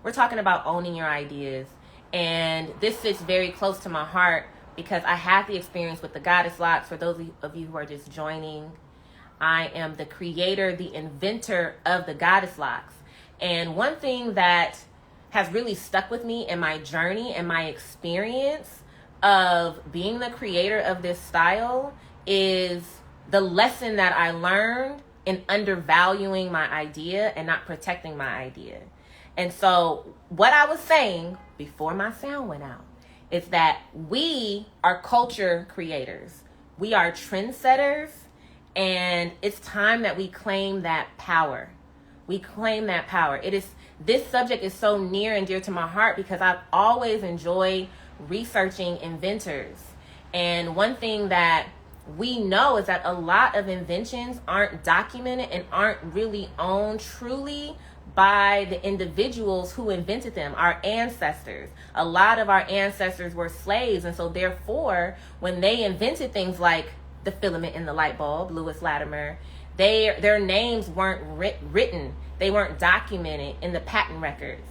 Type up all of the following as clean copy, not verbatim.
we're talking about owning your ideas. And this sits very close to my heart because I had the experience with the Goddess Locks. For those of you who are just joining, I am the creator, the inventor of the Goddess Locks. And one thing that has really stuck with me in my journey and my experience of being the creator of this style is the lesson that I learned in undervaluing my idea and not protecting my idea. And so what I was saying before my sound went out is that we are culture creators. We are trendsetters, and it's time that we claim that power. We claim that power. This subject is so near and dear to my heart because I've always enjoyed researching inventors. And one thing that we know is that a lot of inventions aren't documented and aren't really owned truly by the individuals who invented them, our ancestors. A lot of our ancestors were slaves, and so therefore, when they invented things like the filament in the light bulb, Lewis Latimer, their names weren't written, they weren't documented in the patent records.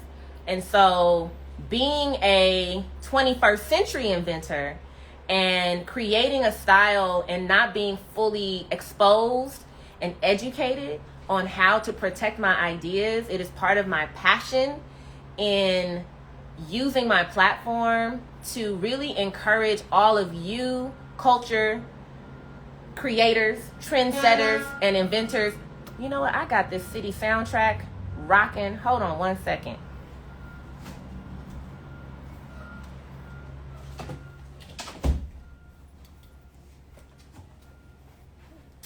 And so being a 21st century inventor and creating a style and not being fully exposed and educated on how to protect my ideas, it is part of my passion in using my platform to really encourage all of you culture creators, trendsetters, and inventors. You know what? I got this city soundtrack rocking. Hold on one second.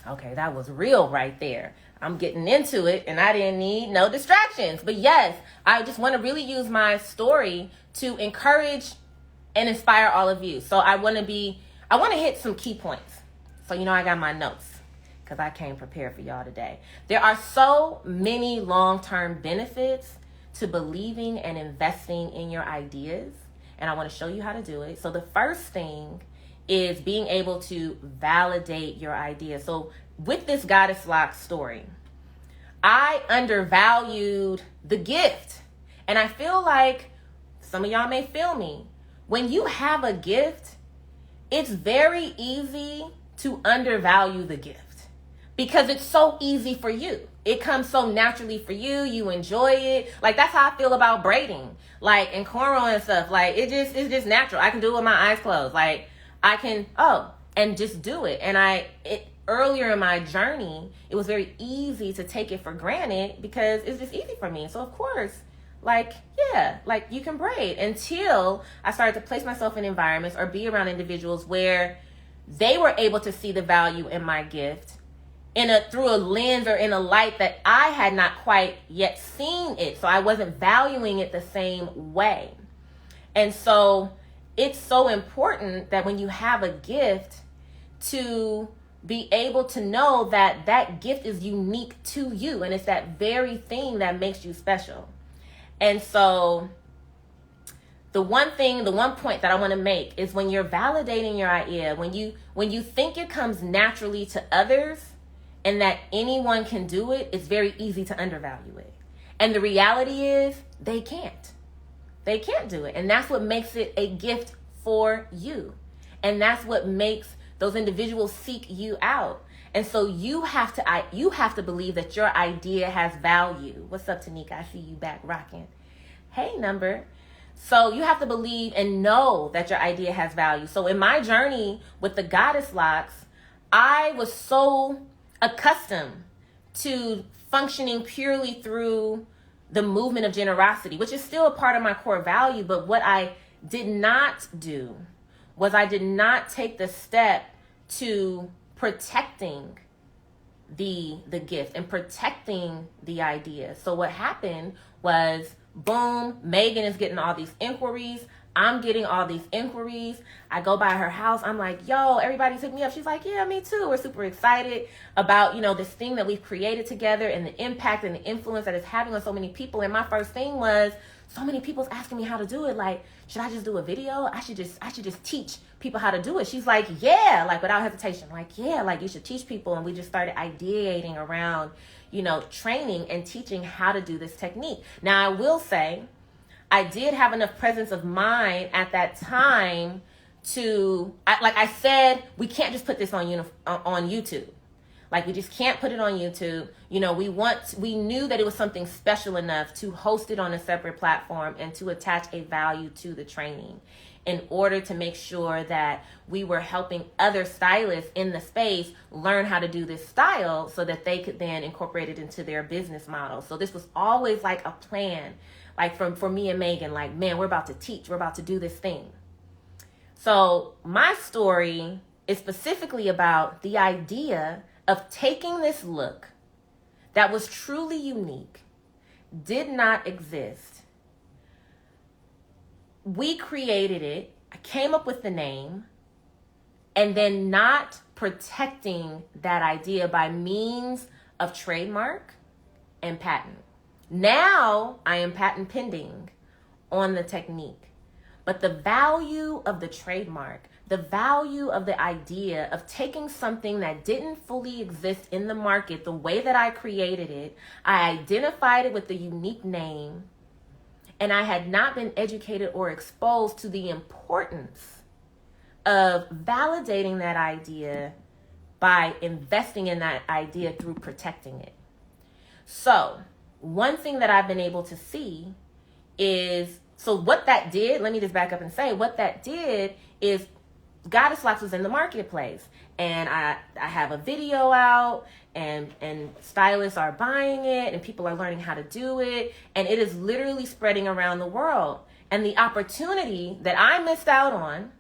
Okay, that was real right there. I'm getting into it and I didn't need no distractions. But yes, I just want to really use my story to encourage and inspire all of you. So I want to hit some key points. So I got my notes because I came prepared for y'all today. There are so many long-term benefits to believing and investing in your ideas. And I want to show you how to do it. So the first thing is being able to validate your idea. So with this Goddess Lock story, I undervalued the gift. And I feel like some of y'all may feel me. When you have a gift, it's very easy to undervalue the gift because it's so easy for you. It comes so naturally for you. You enjoy it. Like, that's how I feel about braiding, like, and cornrow and stuff. Like, it's just natural. I can do it with my eyes closed. Like, I can, and just do it. And earlier in my journey, it was very easy to take it for granted because it's just easy for me. So of course, you can braid, until I started to place myself in environments or be around individuals where they were able to see the value in my gift through a lens or in a light that I had not quite yet seen it. So I wasn't valuing it the same way. And so it's so important that when you have a gift, to be able to know that that gift is unique to you. And it's that very thing that makes you special. And so the one point that I want to make is when you're validating your idea, when you think it comes naturally to others and that anyone can do it, it's very easy to undervalue it. And the reality is they can't. They can't do it. And that's what makes it a gift for you. And that's what makes those individuals seek you out. And so you have to believe that your idea has value. What's up, Tanika? I see you back rocking. Hey, number. So you have to believe and know that your idea has value. So in my journey with the Goddess Locks, I was so accustomed to functioning purely through the movement of generosity, which is still a part of my core value. But what I did not do was I did not take the step to protecting the gift and protecting the idea. So what happened was, boom, Megan is getting all these inquiries. I'm getting all these inquiries. I go by her house. I'm like, yo, everybody's hit me up. She's like, yeah, me too. We're super excited about, this thing that we've created together and the impact and the influence that it's having on so many people. And my first thing was, so many people's asking me how to do it. Like, should I just do a video? I should just teach people how to do it. She's like, yeah, like without hesitation. Like, yeah, like you should teach people. And we just started ideating around, training and teaching how to do this technique. Now, I will say I did have enough presence of mind at that time to, like I said, we can't just put this on YouTube. Like, we just can't put it on YouTube. You know, we knew that it was something special enough to host it on a separate platform and to attach a value to the training in order to make sure that we were helping other stylists in the space learn how to do this style so that they could then incorporate it into their business model. So this was always like a plan, like for me and Megan, like, man, we're about to teach, we're about to do this thing. So my story is specifically about the idea of taking this look that was truly unique, did not exist. We created it, I came up with the name, and then not protecting that idea by means of trademark and patent. Now I am patent pending on the technique, but the value of the trademark, the value of the idea of taking something that didn't fully exist in the market the way that I created it, I identified it with the unique name, and I had not been educated or exposed to the importance of validating that idea by investing in that idea through protecting it. So one thing that I've been able to see is, so what that did, let me just back up and say, what that did is Goddess Locks was in the marketplace, and I have a video out, and stylists are buying it, and people are learning how to do it, and it is literally spreading around the world. And the opportunity that I missed out on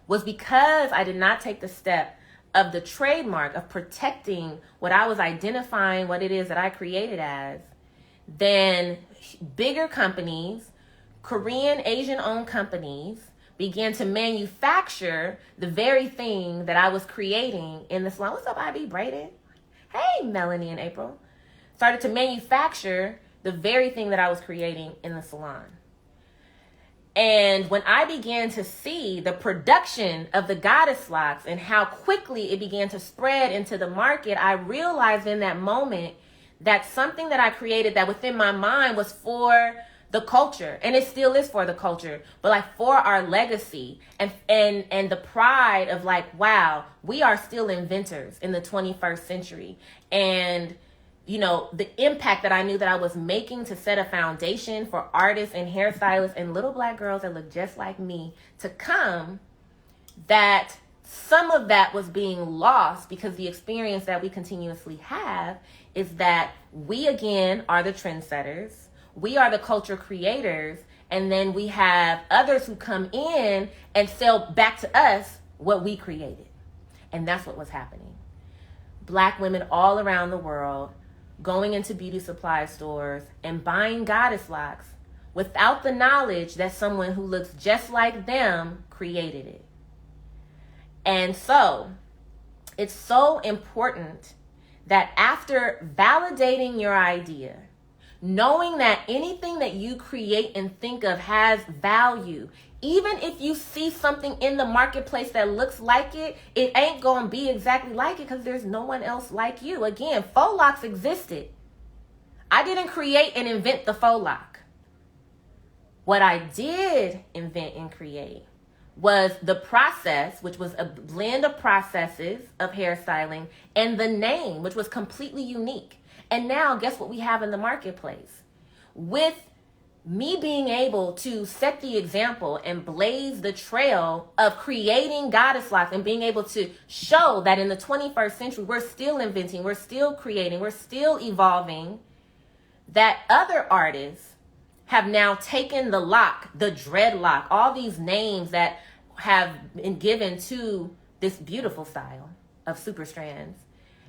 was because I did not take the step of the trademark, of protecting what I was identifying, what it is that I created as. Then bigger companies, Korean, Asian-owned companies, began to manufacture the very thing that I was creating in the salon. What's up, IB Braden? Hey, Melanie and April. Started to manufacture the very thing that I was creating in the salon. And when I began to see the production of the Goddess Locks and how quickly it began to spread into the market, I realized in that moment that something that I created that within my mind was for the culture, and it still is for the culture, but like for our legacy and the pride of like, wow, we are still inventors in the 21st century. And you know, the impact that I knew that I was making to set a foundation for artists and hairstylists and little Black girls that look just like me to come, that some of that was being lost because the experience that we continuously have is that we again are the trendsetters. We are the culture creators, and then we have others who come in and sell back to us what we created. And that's what was happening. Black women all around the world going into beauty supply stores and buying Goddess Locks without the knowledge that someone who looks just like them created it. And so it's so important that after validating your idea, knowing that anything that you create and think of has value, even if you see something in the marketplace that looks like it, it ain't going to be exactly like it because there's no one else like you. Again, faux locks existed. I didn't create and invent the faux lock. What I did invent and create was the process, which was a blend of processes of hairstyling, and the name, which was completely unique. And now, guess what we have in the marketplace? With me being able to set the example and blaze the trail of creating Goddess Locks and being able to show that in the 21st century, we're still inventing, we're still creating, we're still evolving, that other artists have now taken the lock, the dreadlock, all these names that have been given to this beautiful style of super strands.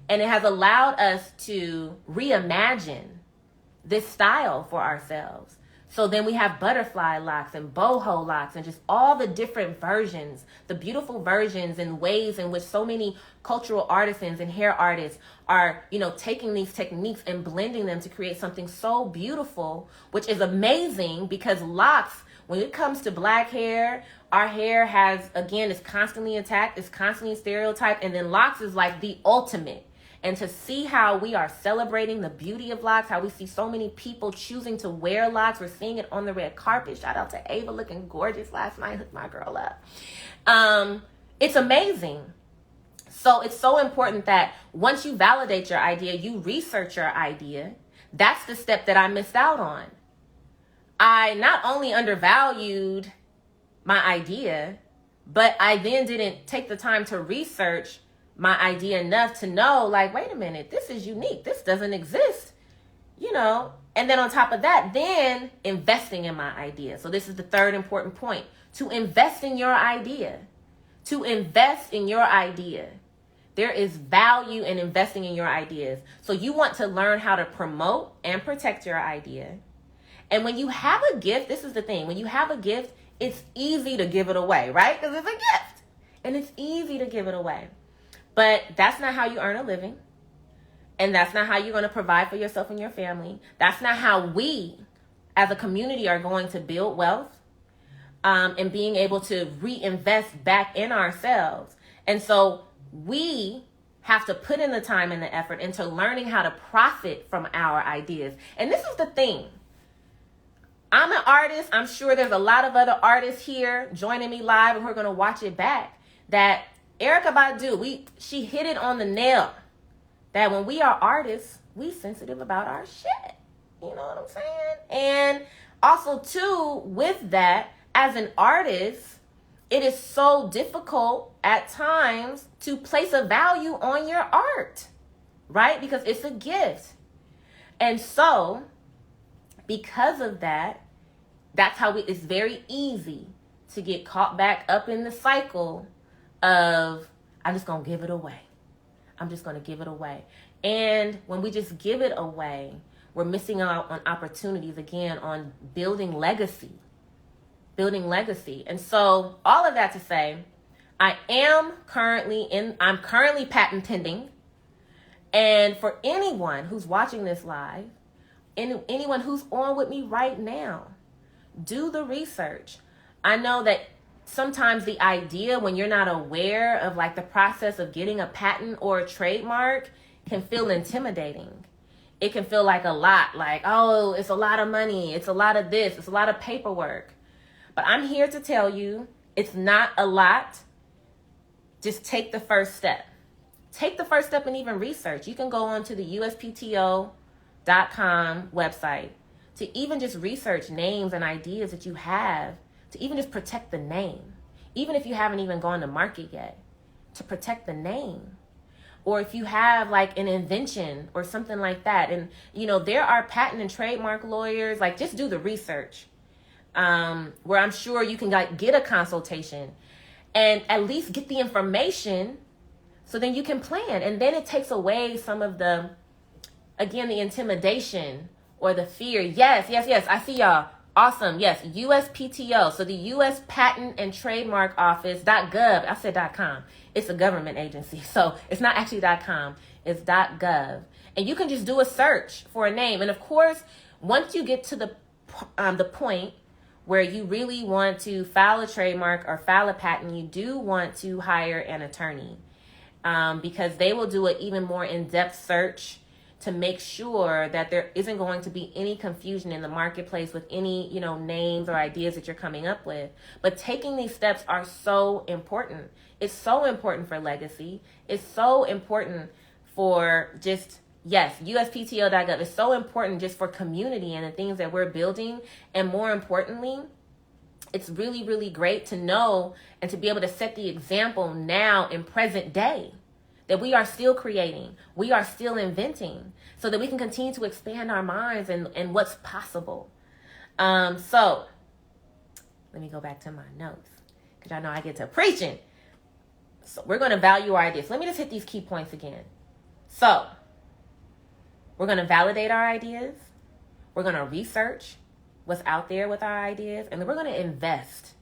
And it has allowed us to reimagine this style for ourselves. So then we have butterfly locks and boho locks and just all the different versions, the beautiful versions and ways in which so many cultural artisans and hair artists are, you know, taking these techniques and blending them to create something so beautiful, which is amazing because locks, when it comes to Black hair, our hair has, again, is constantly attacked, it's constantly stereotyped, and then locks is like the ultimate. And to see how we are celebrating the beauty of locks, how we see so many people choosing to wear locks. We're seeing it on the red carpet. Shout out to Ava, looking gorgeous last night. Hooked my girl up. It's amazing. So it's so important that once you validate your idea, you research your idea. That's the step that I missed out on. I not only undervalued my idea, but I then didn't take the time to research my idea enough to know, like, wait a minute, this is unique. This doesn't exist, you know? And then on top of that, then investing in my idea. So this is the third important point, to invest in your idea, to invest in your idea. There is value in investing in your ideas. So you want to learn how to promote and protect your idea. And when you have a gift, this is the thing, when you have a gift, it's easy to give it away, right? Because it's a gift and it's easy to give it away. But that's not how you earn a living. And that's not how you're going to provide for yourself and your family. That's not how we as a community are going to build wealth and being able to reinvest back in ourselves. And so we have to put in the time and the effort into learning how to profit from our ideas. And this is the thing. I'm an artist. I'm sure there's a lot of other artists here joining me live and we're going to watch it back. That Erykah Badu, she hit it on the nail. That when we are artists, we sensitive about our shit. You know what I'm saying? And also too, with that, as an artist, it is so difficult at times to place a value on your art, right? Because it's a gift. And so, because of that, that's how it's very easy to get caught back up in the cycle of, I'm just going to give it away. I'm just going to give it away. And when we just give it away, we're missing out on opportunities again on building legacy. And so all of that to say, I'm currently patent pending. And for anyone who's watching this live, and anyone who's on with me right now, do the research. I know that sometimes the idea, when you're not aware of like the process of getting a patent or a trademark, can feel intimidating. It can feel like a lot, like, oh, it's a lot of money. It's a lot of this. It's a lot of paperwork. But I'm here to tell you, it's not a lot. Just take the first step. Take the first step and even research. You can go on to the USPTO.com website to even just research names and ideas that you have, to even just protect the name. Even if you haven't even gone to market yet, to protect the name. Or if you have like an invention or something like that. And, you know, there are patent and trademark lawyers, like just do the research. Where I'm sure you can like get a consultation and at least get the information so then you can plan. And then it takes away some of the intimidation or the fear. Yes. I see y'all. Awesome. Yes. USPTO. So the U.S. Patent and Trademark Office.gov. I said .com. It's a government agency. So it's not actually .com. It's .gov. And you can just do a search for a name. And of course, once you get to the point where you really want to file a trademark or file a patent, you do want to hire an attorney because they will do an even more in-depth search to make sure that there isn't going to be any confusion in the marketplace with any, names or ideas that you're coming up with. But taking these steps are so important. It's so important for legacy. It's so important for USPTO.gov. It's so important just for community and the things that we're building. And more importantly, it's really, really great to know and to be able to set the example now in present day that we are still creating, we are still inventing, so that we can continue to expand our minds and what's possible. So let me go back to my notes because I know I get to preaching. So we're going to value our ideas. Let me just hit these key points again. So we're going to validate our ideas. We're going to research what's out there with our ideas. And then we're going to invest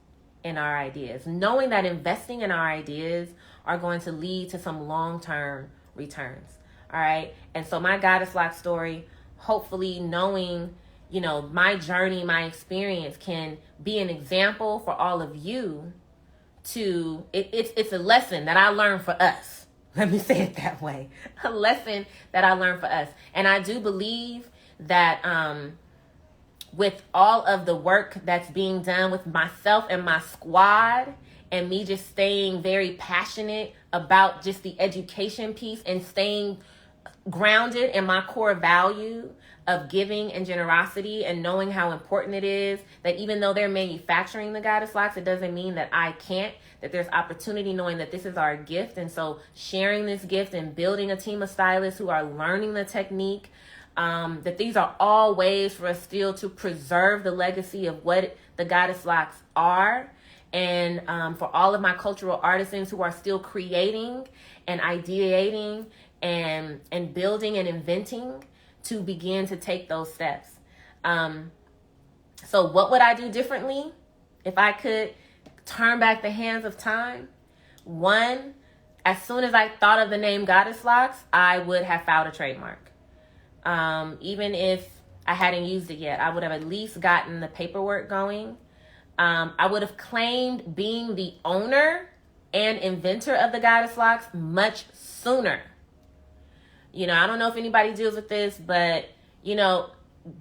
in our ideas, knowing that investing in our ideas are going to lead to some long-term returns. All right. And so my Goddess Lock story, hopefully knowing, my journey, my experience can be an example for all of you to, it's a lesson that I learned for us. Let me say it that way. A lesson that I learned for us. And I do believe that with all of the work that's being done with myself and my squad, and me just staying very passionate about just the education piece and staying grounded in my core value of giving and generosity, and knowing how important it is that even though they're manufacturing the goddess locks, it doesn't mean that I can't, that there's opportunity, knowing that this is our gift. And so sharing this gift and building a team of stylists who are learning the technique, that these are all ways for us still to preserve the legacy of what the goddess locks are. And for all of my cultural artisans who are still creating and ideating and building and inventing, to begin to take those steps. So what would I do differently if I could turn back the hands of time? One, as soon as I thought of the name Goddess Locks, I would have filed a trademark. Even if I hadn't used it yet, I would have at least gotten the paperwork going. I would have claimed being the owner and inventor of the Goddess Locks much sooner. You know, I don't know if anybody deals with this, but, you know,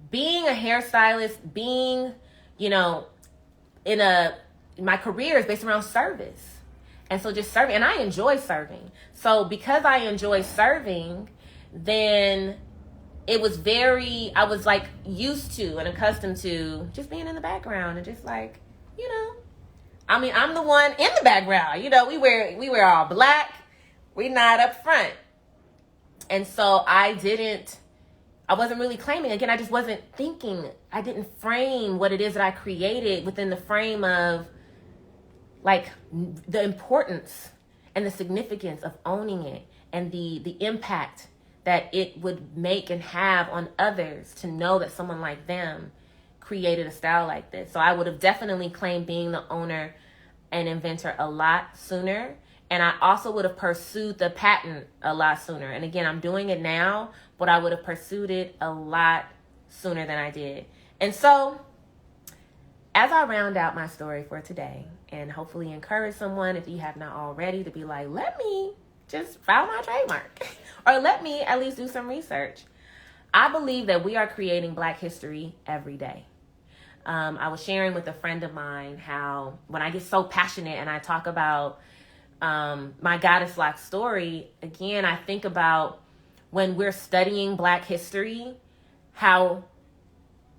being a hairstylist, being, you know, my career is based around service. And so just serving, and I enjoy serving. So because I enjoy serving, then it was I was like used to and accustomed to just being in the background and just like, you know, I mean, I'm the one in the background. You know, we wear all black. We not up front. And so I wasn't really claiming. Again, I just wasn't thinking. I didn't frame what it is that I created within the frame of like the importance and the significance of owning it, and the impact that it would make and have on others to know that someone like them created a style like this. So I would have definitely claimed being the owner and inventor a lot sooner. And I also would have pursued the patent a lot sooner. And again, I'm doing it now, but I would have pursued it a lot sooner than I did. And so as I round out my story for today, and hopefully encourage someone, if you have not already, to be like, let me just file my trademark or let me at least do some research. I believe that we are creating Black history every day. I was sharing with a friend of mine how when I get so passionate and I talk about my Goddess Lock story, again, I think about when we're studying Black history, how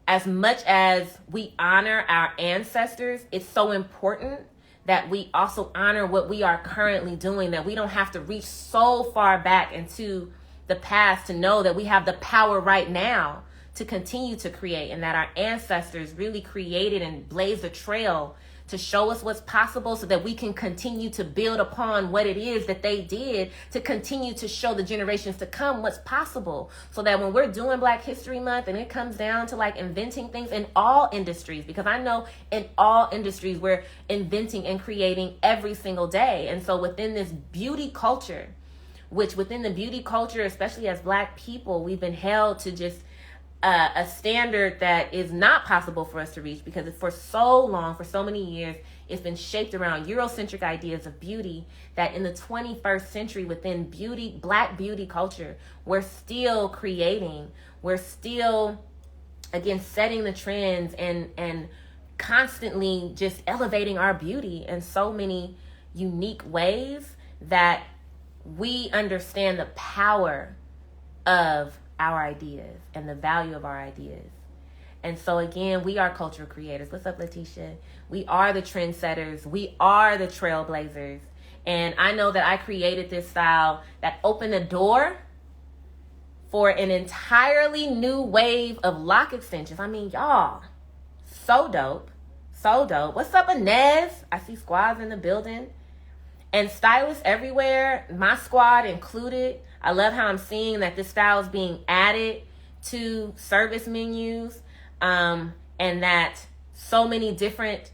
as much as we honor our ancestors, it's so important that we also honor what we are currently doing, that we don't have to reach so far back into the past to know that we have the power right now to continue to create, and that our ancestors really created and blazed a trail to show us what's possible so that we can continue to build upon what it is that they did to continue to show the generations to come what's possible. So that when we're doing Black History Month and it comes down to like inventing things in all industries, because I know in all industries we're inventing and creating every single day. And so within this beauty culture, which within the beauty culture, especially as Black people, we've been held to just a standard that is not possible for us to reach, because for so long, for so many years, it's been shaped around Eurocentric ideas of beauty, that in the 21st century within beauty, Black beauty culture, we're still creating, we're still, again, setting the trends and constantly just elevating our beauty in so many unique ways that we understand the power of our ideas and the value of our ideas. And so again, we are cultural creators. What's up, Letitia? We are the trendsetters. We are the trailblazers. And I know that I created this style that opened the door for an entirely new wave of lock extensions. I mean, y'all, so dope. So dope. What's up, Inez? I see squads in the building. And stylists everywhere, my squad included. I love how I'm seeing that this style is being added to service menus, and that so many different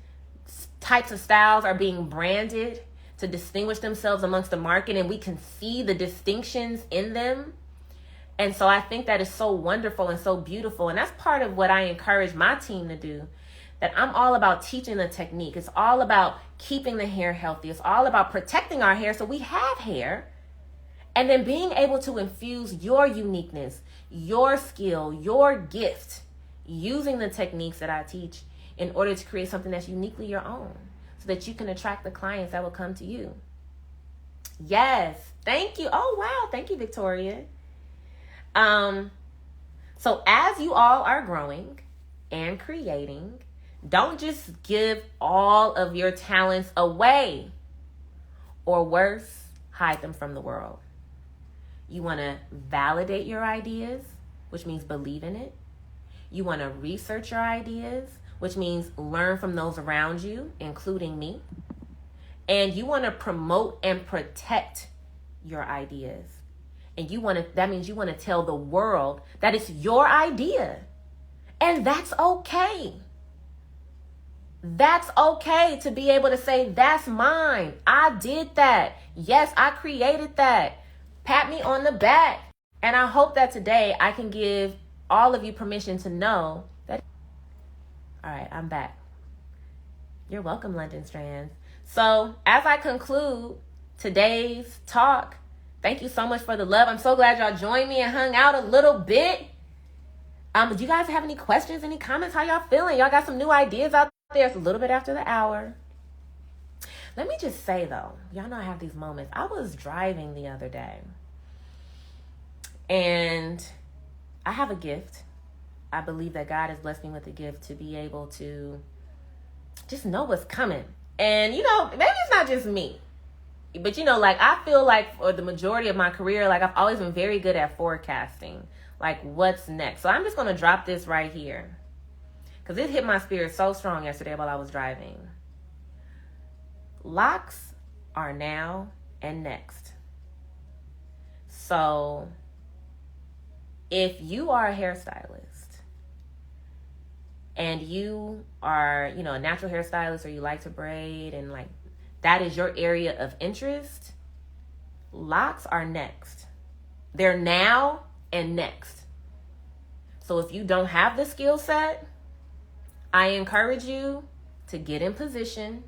types of styles are being branded to distinguish themselves amongst the market, and we can see the distinctions in them. And so I think that is so wonderful and so beautiful. And that's part of what I encourage my team to do, that I'm all about teaching the technique. It's all about keeping the hair healthy. It's all about protecting our hair so we have hair, And then being able to infuse your uniqueness, your skill, your gift, using the techniques that I teach in order to create something that's uniquely your own so that you can attract the clients that will come to you. Yes. Thank you. Oh, wow. Thank you, Victoria. So as you all are growing and creating, don't just give all of your talents away, or worse, hide them from the world. You want to validate your ideas, which means believe in it. You want to research your ideas, which means learn from those around you, including me. And you want to promote and protect your ideas. And that means you want to tell the world that it's your idea. And that's okay. That's okay to be able to say, that's mine. I did that. Yes, I created that. Pat me on the back. And I hope that today I can give all of you permission to know that. All right, I'm back. You're welcome, London Strands. So as I conclude today's talk, thank you so much for the love. I'm so glad y'all joined me and hung out a little bit. Do you guys have any questions, any comments? How y'all feeling? Y'all got some new ideas out there? It's a little bit after the hour. Let me just say though, y'all know I have these moments. I was driving the other day and I have a gift. I believe that God has blessed me with a gift to be able to just know what's coming. And maybe it's not just me, but like I feel like for the majority of my career, like I've always been very good at forecasting, like what's next. So I'm just going to drop this right here because it hit my spirit so strong yesterday while I was driving. Locks are now and next. So if you are a hairstylist and you are, a natural hairstylist, or you like to braid and like that is your area of interest, locks are next. They're now and next. So if you don't have the skill set, I encourage you to get in position,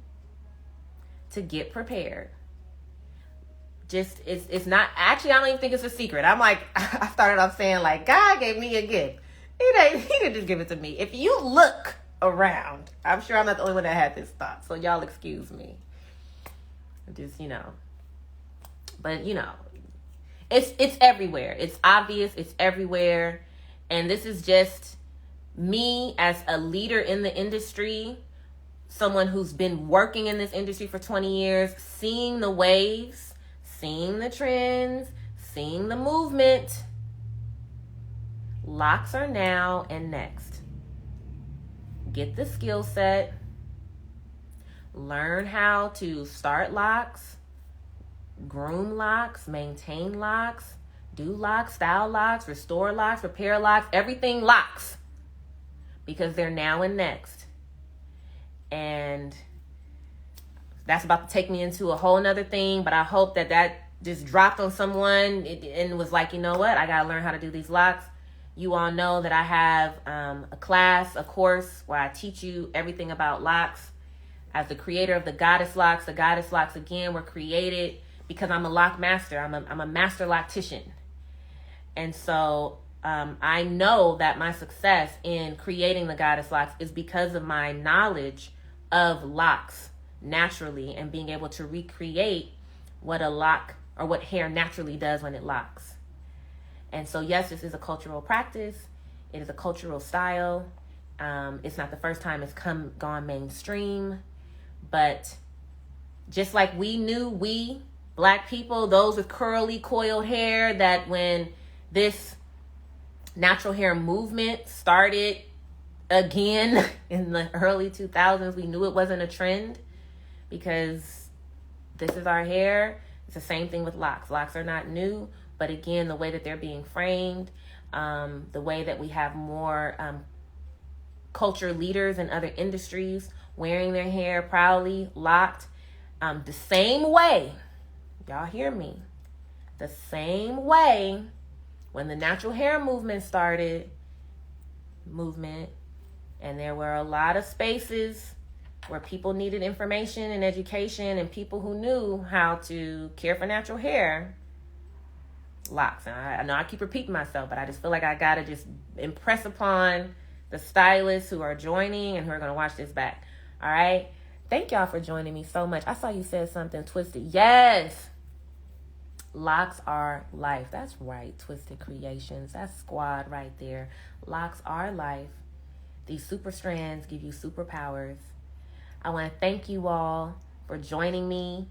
to get prepared. It's not, actually, I don't even think it's a secret. I'm like, I started off saying like, God gave me a gift. He didn't just give it to me. If you look around, I'm sure I'm not the only one that had this thought. So y'all excuse me. Just, but it's everywhere. It's obvious. It's everywhere. And this is just me as a leader in the industry, someone who's been working in this industry for 20 years, seeing the waves, seeing the trends, seeing the movement. Locks are now and next. Get the skill set. Learn how to start locks, groom locks, maintain locks, do locks, style locks, restore locks, repair locks, everything locks. Because they're now and next. And that's about to take me into a whole nother thing, but I hope that just dropped on someone and was like, you know what? I got to learn how to do these locks. You all know that I have a course where I teach you everything about locks. As the creator of the Goddess Locks again were created because I'm a lock master. I'm a master loctician. And so I know that my success in creating the Goddess Locks is because of my knowledge of locks naturally and being able to recreate what a lock or what hair naturally does when it locks. And so, yes, this is a cultural practice. It is a cultural style. It's not the first time it's gone mainstream. But just like we Black people, those with curly, coiled hair, that when this natural hair movement started again in the early 2000s, we knew it wasn't a trend because this is our hair. It's the same thing with locks. Locks are not new, but again, the way that they're being framed, the way that we have more culture leaders in other industries wearing their hair proudly locked, the same way, y'all hear me, the same way when the natural hair movement started, and there were a lot of spaces where people needed information and education and people who knew how to care for natural hair, locks. And I know I keep repeating myself, but I just feel like I got to just impress upon the stylists who are joining and who are going to watch this back. All right? Thank y'all for joining me so much. I saw you said something, Twisted. Yes. Locks are life. That's right, Twisted Creations. That's squad right there. Locks are life. These super strands give you superpowers. I want to thank you all for joining me